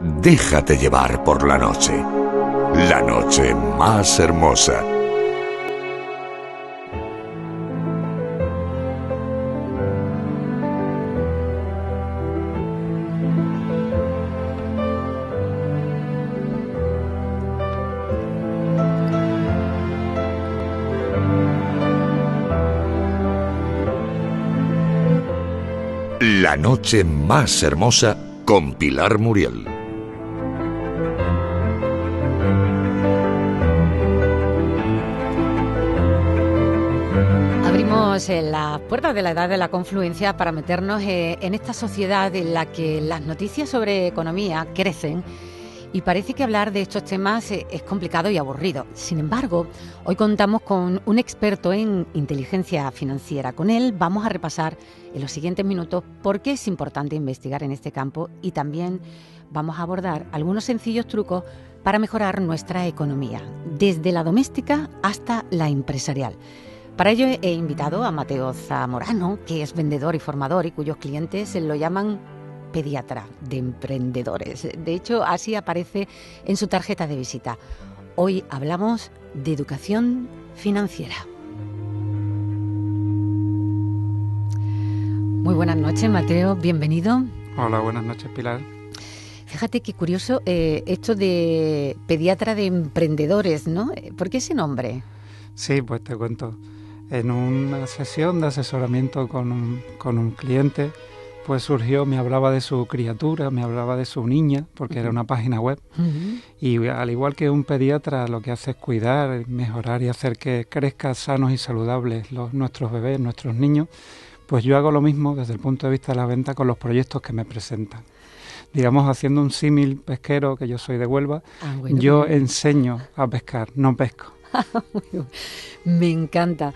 Déjate llevar por la noche. La noche más hermosa. La noche más hermosa con Pilar Muriel. Abrimos las puertas de la edad de la confluencia para meternos en esta sociedad en la que las noticias sobre economía crecen y parece que hablar de estos temas es complicado y aburrido. Sin embargo, hoy contamos con un experto en inteligencia financiera. Con él vamos a repasar en los siguientes minutos por qué es importante investigar en este campo y también vamos a abordar algunos sencillos trucos para mejorar nuestra economía, desde la doméstica hasta la empresarial. Para ello he invitado a Mateo Zamorano, que es vendedor y formador y cuyos clientes lo llaman pediatra de emprendedores. De hecho, así aparece en su tarjeta de visita. Hoy hablamos de educación financiera. Muy buenas noches, Mateo. Bienvenido. Hola, buenas noches, Pilar. Fíjate qué curioso esto de pediatra de emprendedores, ¿no? ¿Por qué ese nombre? Sí, pues te cuento. En una sesión de asesoramiento con un cliente, pues surgió, me hablaba de su criatura, me hablaba de su niña, porque era una página web. Y al igual que un pediatra, lo que hace es cuidar, mejorar y hacer que crezcan sanos y saludables nuestros bebés, nuestros niños, pues yo hago lo mismo desde el punto de vista de la venta con los proyectos que me presentan. Digamos, haciendo un símil pesquero, que yo soy de Huelva, yo enseño a pescar, no pesco. Me encanta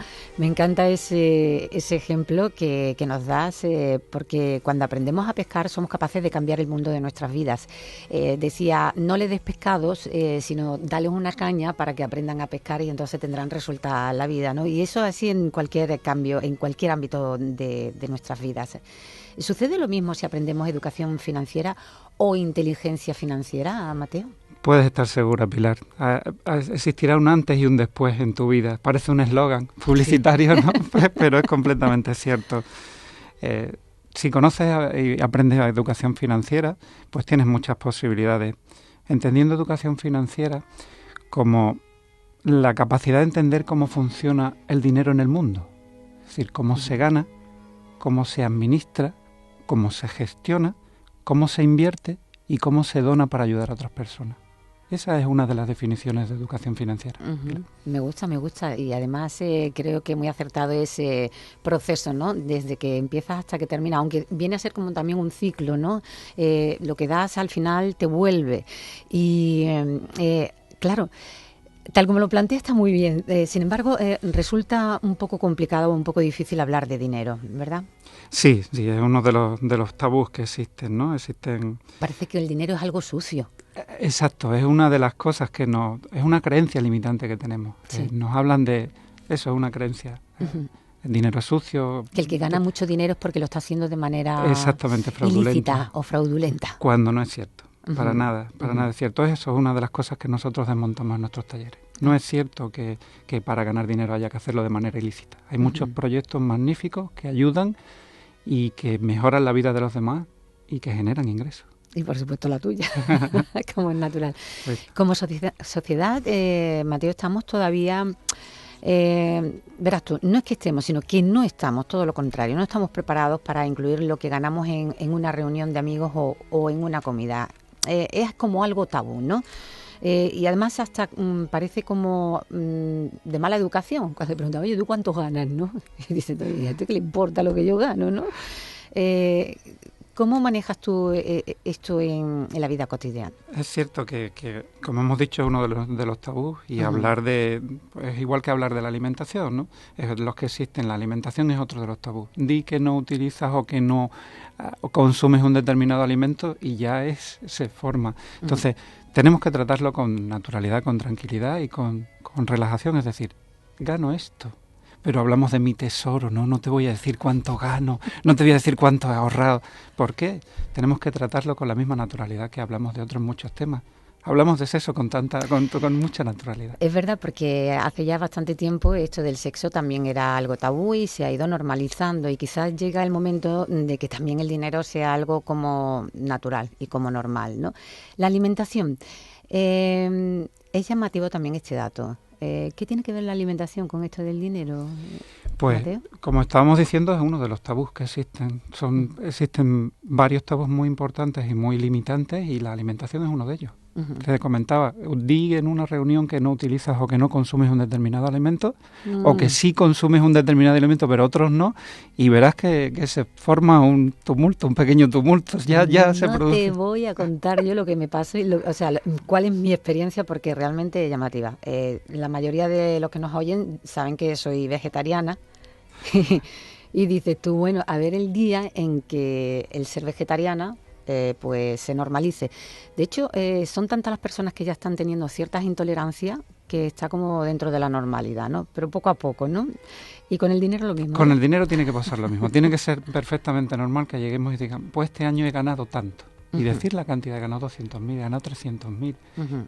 ese ejemplo que nos das, porque cuando aprendemos a pescar somos capaces de cambiar el mundo de nuestras vidas. Decía, no le des pescados, sino dales una caña para que aprendan a pescar y entonces tendrán resuelta la vida, ¿no? Y eso así en cualquier cambio, en cualquier ámbito de nuestras vidas. ¿Sucede lo mismo si aprendemos educación financiera o inteligencia financiera, Mateo? Puedes estar segura, Pilar. Existirá un antes y un después en tu vida. Parece un eslogan publicitario, sí. ¿No? Pero es completamente cierto. Si conoces y aprendes educación financiera, pues tienes muchas posibilidades. Entendiendo educación financiera como la capacidad de entender cómo funciona el dinero en el mundo. Es decir, cómo se gana, cómo se administra, cómo se gestiona, cómo se invierte y cómo se dona para ayudar a otras personas. Esa es una de las definiciones de educación financiera. Me gusta y además creo que muy acertado ese proceso, ¿no? Desde que empiezas hasta que termina, aunque viene a ser como también un ciclo, ¿no? Lo que das al final te vuelve y claro, tal como lo plantea está muy bien. Sin embargo, resulta un poco complicado o un poco difícil hablar de dinero, ¿verdad? Sí, es uno de los tabús que existen, ¿no? Parece que el dinero es algo sucio. Exacto, es una de las cosas es una creencia limitante que tenemos. Sí. Nos hablan de eso, es una creencia. El dinero es sucio. Que el que gana mucho dinero es porque lo está haciendo de manera exactamente fraudulenta. Ilícita o fraudulenta. Cuando no es cierto, para nada es cierto. Eso es una de las cosas que nosotros desmontamos en nuestros talleres. No es cierto que para ganar dinero haya que hacerlo de manera ilícita. Hay muchos proyectos magníficos que ayudan y que mejoran la vida de los demás y que generan ingresos. Y por supuesto la tuya, como es natural. Sí. Como sociedad, Mateo, estamos todavía, verás tú, no es que estemos, sino que no estamos, todo lo contrario, no estamos preparados para incluir lo que ganamos en una reunión de amigos o en una comida. Es como algo tabú, ¿no? Y además hasta parece como de mala educación. Cuando te preguntan, oye, ¿tú cuánto ganas, no? Y dicen, oye, ¿a ti qué le importa lo que yo gano, no? ¿Cómo manejas tú esto en la vida cotidiana? Es cierto que como hemos dicho, es uno de los tabús y hablar de... Es igual que hablar de la alimentación, ¿no? Es los que existen. La alimentación es otro de los tabús. Di que no utilizas o que no consumes un determinado alimento y ya se forma. Entonces, tenemos que tratarlo con naturalidad, con tranquilidad y con relajación. Es decir, gano esto. pero hablamos de mi tesoro, ¿no? No te voy a decir cuánto gano, no te voy a decir cuánto he ahorrado. ¿Por qué? Tenemos que tratarlo con la misma naturalidad que hablamos de otros muchos temas. Hablamos de sexo con mucha naturalidad. Es verdad, porque hace ya bastante tiempo esto del sexo también era algo tabú y se ha ido normalizando, y quizás llega el momento de que también el dinero sea algo como natural y como normal, ¿no? La alimentación. Es llamativo también este dato. ¿Qué tiene que ver la alimentación con esto del dinero, Pues, Mateo? como estábamos diciendo, es uno de los tabús que existen. Existen varios tabús muy importantes y muy limitantes, y la alimentación es uno de ellos. Uh-huh. Te comentaba, di en una reunión que no utilizas o que no consumes un determinado alimento, o que sí consumes un determinado alimento pero otros no, y verás que se forma un tumulto, un pequeño tumulto. Ya se produce. No te voy a contar yo lo que me pasó, cuál es mi experiencia, porque realmente es llamativa. La mayoría de los que nos oyen saben que soy vegetariana. Y dices tú, bueno, a ver el día en que el ser vegetariana pues se normalice. De hecho, son tantas las personas que ya están teniendo ciertas intolerancias que está como dentro de la normalidad, ¿no? Pero poco a poco, ¿no? Y con el dinero lo mismo. Con el dinero tiene que pasar lo mismo. Tiene que ser perfectamente normal que lleguemos y digan, pues este año he ganado tanto. Y decir la cantidad, he ganado 200.000, he ganado 300.000.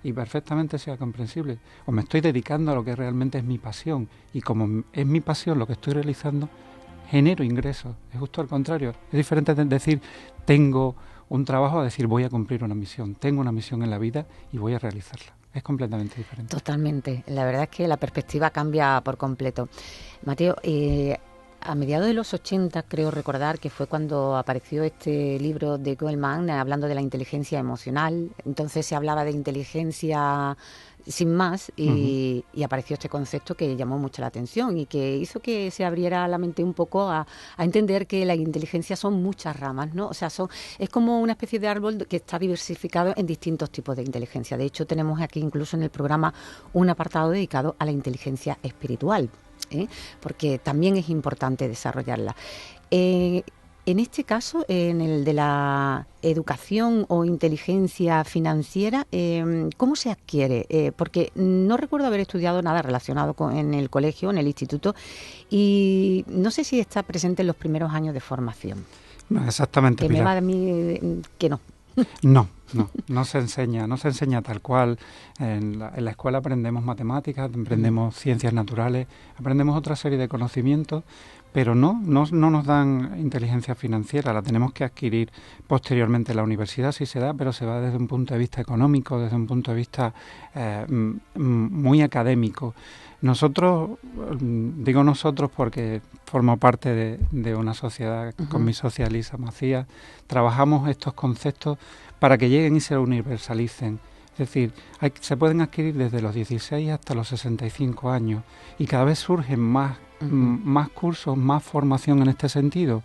Y perfectamente sea comprensible. O me estoy dedicando a lo que realmente es mi pasión. Y como es mi pasión lo que estoy realizando, genero ingresos. Es justo al contrario. Es diferente de decir, tengo un trabajo, a decir, voy a cumplir una misión. Tengo una misión en la vida y voy a realizarla. Es completamente diferente. Totalmente. La verdad es que la perspectiva cambia por completo. Mateo, a mediados de los 80, creo recordar que fue cuando apareció este libro de Goleman hablando de la inteligencia emocional. Entonces se hablaba de inteligencia sin más y apareció este concepto que llamó mucho la atención y que hizo que se abriera la mente un poco a entender que la inteligencia son muchas ramas, ¿no? O sea, es como una especie de árbol que está diversificado en distintos tipos de inteligencia. De hecho, tenemos aquí incluso en el programa un apartado dedicado a la inteligencia espiritual, porque también es importante desarrollarla. En este caso, en el de la educación o inteligencia financiera, ¿cómo se adquiere? Porque no recuerdo haber estudiado nada relacionado en el colegio, en el instituto, y no sé si está presente en los primeros años de formación. No, exactamente, Que Pilar. me va a mí que no. No se enseña tal cual. En la escuela aprendemos matemáticas, aprendemos ciencias naturales, aprendemos otra serie de conocimientos, pero no nos dan inteligencia financiera. La tenemos que adquirir posteriormente. En la universidad sí se da, pero se va desde un punto de vista económico, desde un punto de vista muy académico. Nosotros, digo nosotros porque formo parte de una sociedad con mi socia Elisa Macías, trabajamos estos conceptos para que lleguen y se universalicen. Es decir, se pueden adquirir desde los 16 hasta los 65 años y cada vez surgen más cursos, más formación en este sentido.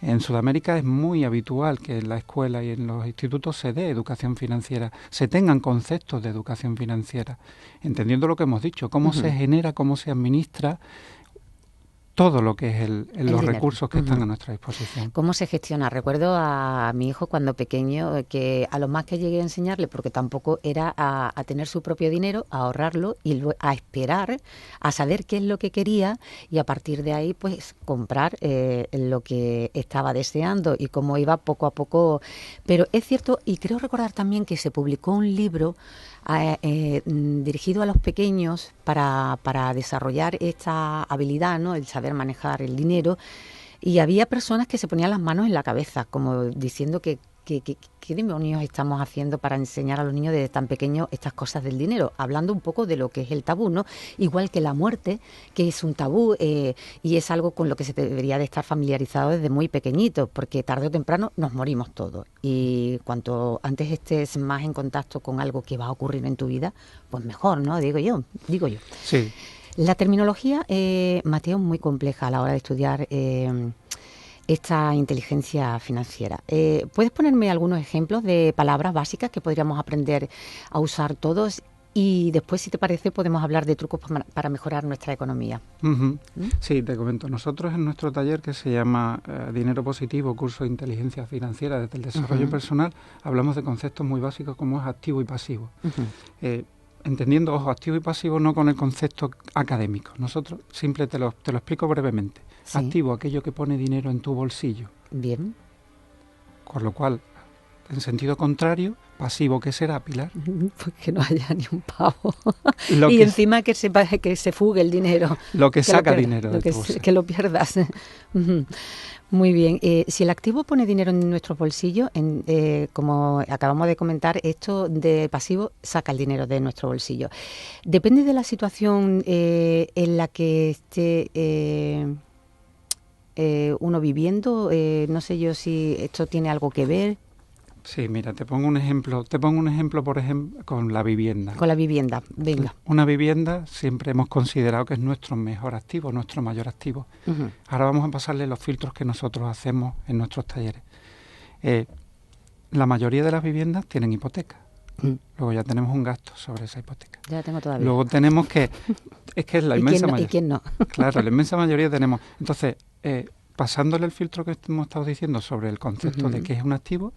En Sudamérica es muy habitual que en la escuela y en los institutos se dé educación financiera, se tengan conceptos de educación financiera, entendiendo lo que hemos dicho, cómo se genera, cómo se administra todo lo que es los recursos que están a nuestra disposición. ¿Cómo se gestiona? Recuerdo a mi hijo cuando pequeño que a lo más que llegué a enseñarle, porque tampoco era a tener su propio dinero, a ahorrarlo y a esperar, a saber qué es lo que quería y a partir de ahí pues comprar lo que estaba deseando y cómo iba poco a poco. Pero es cierto, y creo recordar también que se publicó un libro dirigido a los pequeños para desarrollar esta habilidad, ¿no? El saber manejar el dinero, y había personas que se ponían las manos en la cabeza como diciendo que ¿qué demonios estamos haciendo para enseñar a los niños desde tan pequeños estas cosas del dinero? Hablando un poco de lo que es el tabú, ¿no? Igual que la muerte, que es un tabú y es algo con lo que se debería de estar familiarizado desde muy pequeñito, porque tarde o temprano nos morimos todos. Y cuanto antes estés más en contacto con algo que va a ocurrir en tu vida, pues mejor, ¿no? Digo yo. Sí. La terminología, Mateo, es muy compleja a la hora de estudiar esta inteligencia financiera. ¿Puedes ponerme algunos ejemplos de palabras básicas que podríamos aprender a usar todos? Y después, si te parece, podemos hablar de trucos para mejorar nuestra economía. Sí, te comento. Nosotros en nuestro taller que se llama Dinero Positivo, curso de inteligencia financiera desde el desarrollo personal, hablamos de conceptos muy básicos como es activo y pasivo. entendiendo, ojo, activo y pasivo no con el concepto académico. Nosotros, simple te lo explico brevemente. Sí. Activo, aquello que pone dinero en tu bolsillo. Bien. Con lo cual, en sentido contrario, pasivo, ¿qué será, Pilar? Pues que no haya ni un pavo. Lo Y que, encima que se fugue el dinero. lo que saca lo pierda- dinero de tu bolsillo. que lo pierdas. Ujú. Muy bien. Si el activo pone dinero en nuestros bolsillos, como acabamos de comentar, esto de pasivo saca el dinero de nuestro bolsillo. Depende de la situación en la que esté uno viviendo. No sé yo si esto tiene algo que ver Sí, mira, te pongo un ejemplo, por ejemplo, con la vivienda. con la vivienda. Venga. Una vivienda siempre hemos considerado que es nuestro mejor activo, nuestro mayor activo. Ujú. Ahora vamos a pasarle los filtros que nosotros hacemos en nuestros talleres. La mayoría de las viviendas tienen hipoteca. Mm. Luego ya tenemos un gasto sobre esa hipoteca. Ya la tengo todavía. Luego tenemos que... Es que es la ¿Y inmensa quién no? ¿Y mayoría. quién no? Claro, la inmensa mayoría tenemos. Entonces, pasándole el filtro que hemos estado diciendo sobre el concepto de qué es un activo,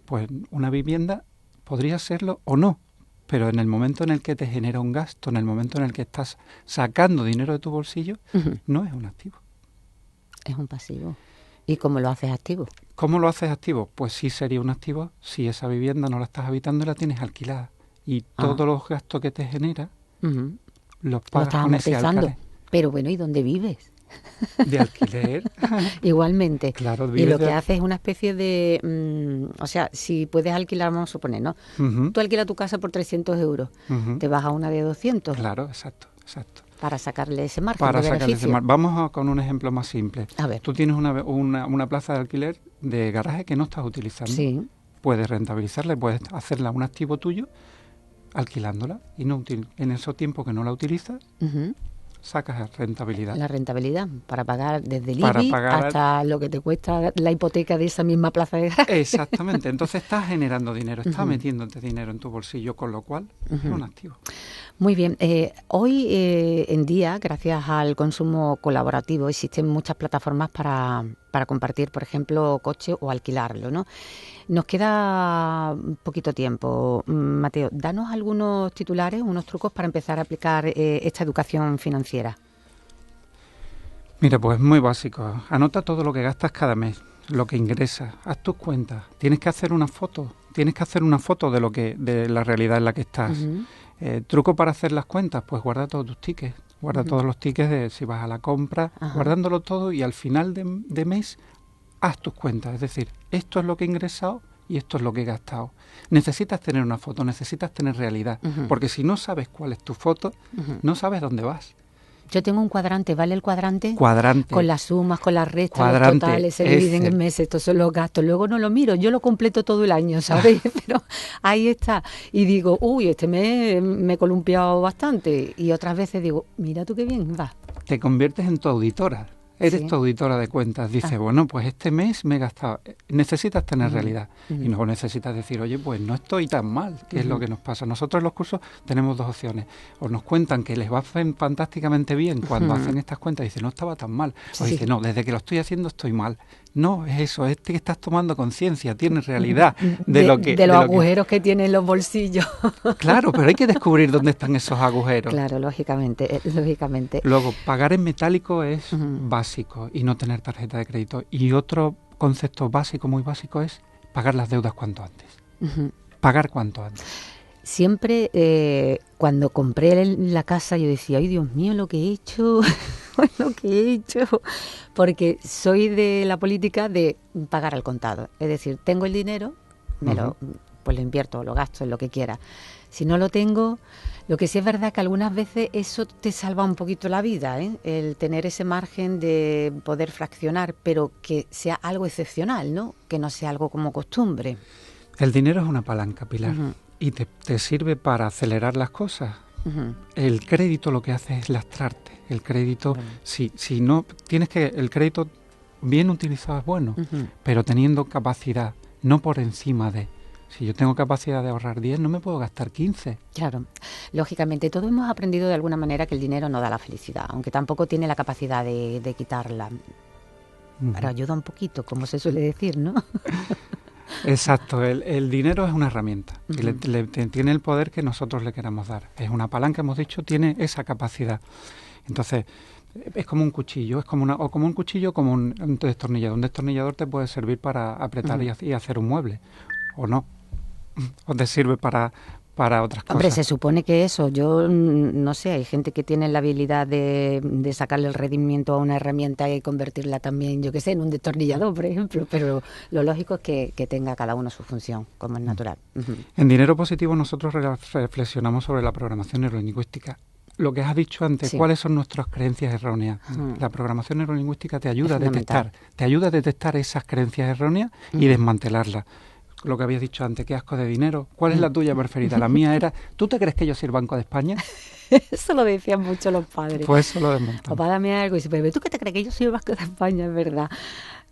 pues una vivienda podría serlo o no. Pero en el momento en el que te genera un gasto, en el momento en el que estás sacando dinero de tu bolsillo, Ujú. no es un activo. Es un pasivo. ¿Y cómo lo haces activo? ¿Cómo lo haces activo? Pues sí sería un activo si esa vivienda no la estás habitando y la tienes alquilada. Y todos los gastos que te genera Ujú. los Lo pagas estás con ese amortizando. Pero bueno, ¿y dónde vives? de alquiler. Igualmente. Claro, Y vives lo de que hace es una especie de... o sea, si puedes alquilar, vamos a suponer, ¿no? Ujú, Tú alquilas tu casa por 300 euros, ujú. te vas a una de 200 Claro, exacto. para sacarle ese margen Para de sacarle ese beneficio. Vamos con un ejemplo más simple. A ver. Tú tienes una plaza de alquiler de garaje que no estás utilizando. Sí. Puedes rentabilizarla, puedes hacerla un activo tuyo alquilándola y en ese tiempo que no la utilizas, Ujú. sacas rentabilidad. La rentabilidad para pagar desde el Para IBI pagar hasta lo que te cuesta la hipoteca de esa misma plaza de garaje. Exactamente, entonces estás generando dinero, estás metiéndote dinero en tu bolsillo, con lo cual es un activo. Muy bien. Hoy en día, gracias al consumo colaborativo, existen muchas plataformas para compartir, por ejemplo, coche o alquilarlo, ¿no? Nos queda poquito tiempo. Mateo, danos algunos titulares, unos trucos para empezar a aplicar esta educación financiera. Mira, pues muy básico. Anota todo lo que gastas cada mes, lo que ingresas, haz tus cuentas. Tienes que hacer una foto de la realidad en la que estás. Ujú. Truco para hacer las cuentas, pues guarda todos tus tickets. Guarda todos los tickets de si vas a la compra, Ajá. guardándolo todo y al final de mes haz tus cuentas. Es decir, esto es lo que he ingresado y esto es lo que he gastado. Necesitas tener una foto, necesitas tener realidad. Ujú. Porque si no sabes cuál es tu foto, no sabes dónde vas. Yo tengo un cuadrante, ¿vale el cuadrante? Cuadrante. Con las sumas, con las restas, Cuadrante, los totales, se dividen ese. en meses, estos son los gastos. Luego no lo miro, yo lo completo todo el año, ¿sabéis? Pero ahí está. Y digo, uy, este mes me he columpiado bastante. Y otras veces digo, mira tú qué bien va. Te conviertes en tu auditora. Eres Sí. tu auditora de cuentas. Dices, bueno, pues este mes me he gastado. Necesitas tener realidad. Y no necesitas decir, oye, pues no estoy tan mal, que es lo que nos pasa. Nosotros en los cursos tenemos dos opciones. O nos cuentan que les va fantásticamente bien cuando hacen estas cuentas y dicen, no estaba tan mal. O Sí. dicen, no, desde que lo estoy haciendo estoy mal. No, es eso, es que estás tomando conciencia, tienes realidad de lo que... de los lo que- agujeros que tienen los bolsillos. Claro, pero hay que descubrir dónde están esos agujeros. Claro, lógicamente, lógicamente. Luego, pagar en metálico es básico y no tener tarjeta de crédito. Y otro concepto básico, muy básico, es pagar las deudas cuanto antes. Ujú. Pagar cuanto antes. Siempre cuando compré la casa yo decía, ay Dios mío, lo que he hecho, lo que he hecho, porque soy de la política de pagar al contado. Es decir, tengo el dinero, pues lo invierto, lo gasto en lo que quiera. Si no lo tengo, lo que sí es verdad que algunas veces eso te salva un poquito la vida, ¿eh? El tener ese margen de poder fraccionar, pero que sea algo excepcional, ¿no? Que no sea algo como costumbre. El dinero es una palanca, Pilar, Ujú. y te sirve para acelerar las cosas. Ujú. El crédito lo que hace es lastrarte. El crédito, si no, el crédito bien utilizado es bueno, Ujú. pero teniendo capacidad, no por encima de... Si yo tengo capacidad de ahorrar 10, no me puedo gastar 15. Claro, lógicamente todos hemos aprendido de alguna manera que el dinero no da la felicidad, aunque tampoco tiene la capacidad de quitarla, pero ayuda un poquito, como se suele decir, ¿no? Exacto, el dinero es una herramienta y tiene el poder que nosotros le queramos dar. Es una palanca, hemos dicho, tiene esa capacidad. Entonces, es como un cuchillo, como un cuchillo, como un destornillador. Un destornillador te puede servir para apretar y hacer un mueble, o no, o te sirve para otras cosas. Hombre, se supone que eso, yo no sé, hay gente que tiene la habilidad de sacarle el rendimiento a una herramienta y convertirla también, yo qué sé, en un destornillador, por ejemplo, pero lo lógico es que tenga cada uno su función, como es natural. En Dinero Positivo nosotros reflexionamos sobre la programación neurolingüística. Lo que has dicho antes, ¿cuáles son nuestras creencias erróneas? La programación neurolingüística te ayuda a detectar esas creencias erróneas y desmantelarlas. Lo que habías dicho antes, qué asco de dinero. ¿Cuál es la tuya preferida? La mía era, ¿tú te crees que yo soy el Banco de España? Eso lo decían mucho los padres. Pues eso lo desmontamos. Papá, dame algo. Y dice, pero ¿tú qué te crees que yo soy el Banco de España? Es verdad.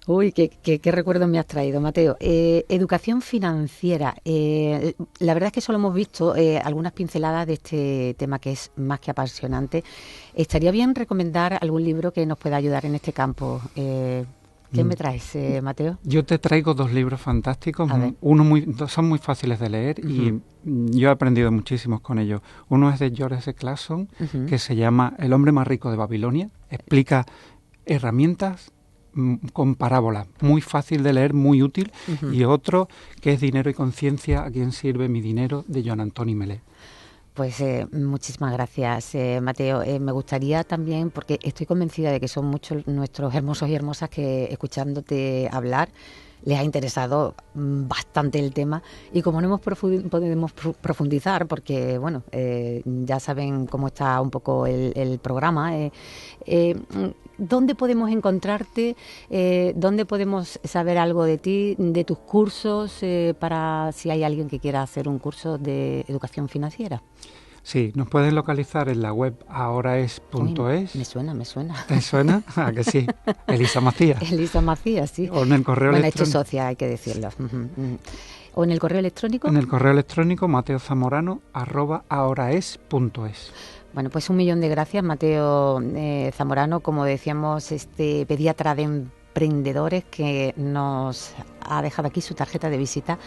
Uy, qué recuerdos me has traído, Mateo. Educación financiera. La verdad es que solo hemos visto algunas pinceladas de este tema que es más que apasionante. Estaría bien recomendar algún libro que nos pueda ayudar en este campo. ¿Qué me traes, Mateo? Yo te traigo 2 libros fantásticos. Son muy fáciles de leer y yo he aprendido muchísimos con ellos. Uno es de George S. Clason, que se llama El hombre más rico de Babilonia. Explica herramientas con parábolas, muy fácil de leer, muy útil. Y otro que es Dinero y conciencia, ¿a quién sirve mi dinero?, de Joan Antoni Melé. Pues muchísimas gracias, Mateo. Me gustaría también, porque estoy convencida de que son muchos nuestros hermosos y hermosas que, escuchándote hablar, les ha interesado bastante el tema, y como no podemos profundizar, porque bueno, ya saben cómo está un poco el programa, ¿dónde podemos encontrarte? ¿Dónde podemos saber algo de ti, de tus cursos, para si hay alguien que quiera hacer un curso de educación financiera? Sí, nos pueden localizar en la web ahoraes.es. Me suena. ¿Te suena? ¿A que sí? Elisa Macías. Elisa Macías, sí. O en el correo electrónico. Bueno, es tu socia, hay que decirlo. ¿O en el correo electrónico? En el correo electrónico mateozamorano@ahoraes.es. Bueno, pues 1.000.000 de gracias, Mateo Zamorano, como decíamos, este pediatra de emprendedores que nos ha dejado aquí su tarjeta de visita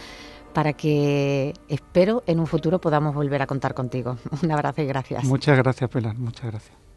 para que, espero, en un futuro podamos volver a contar contigo. Un abrazo y gracias. Muchas gracias, Pilar, muchas gracias.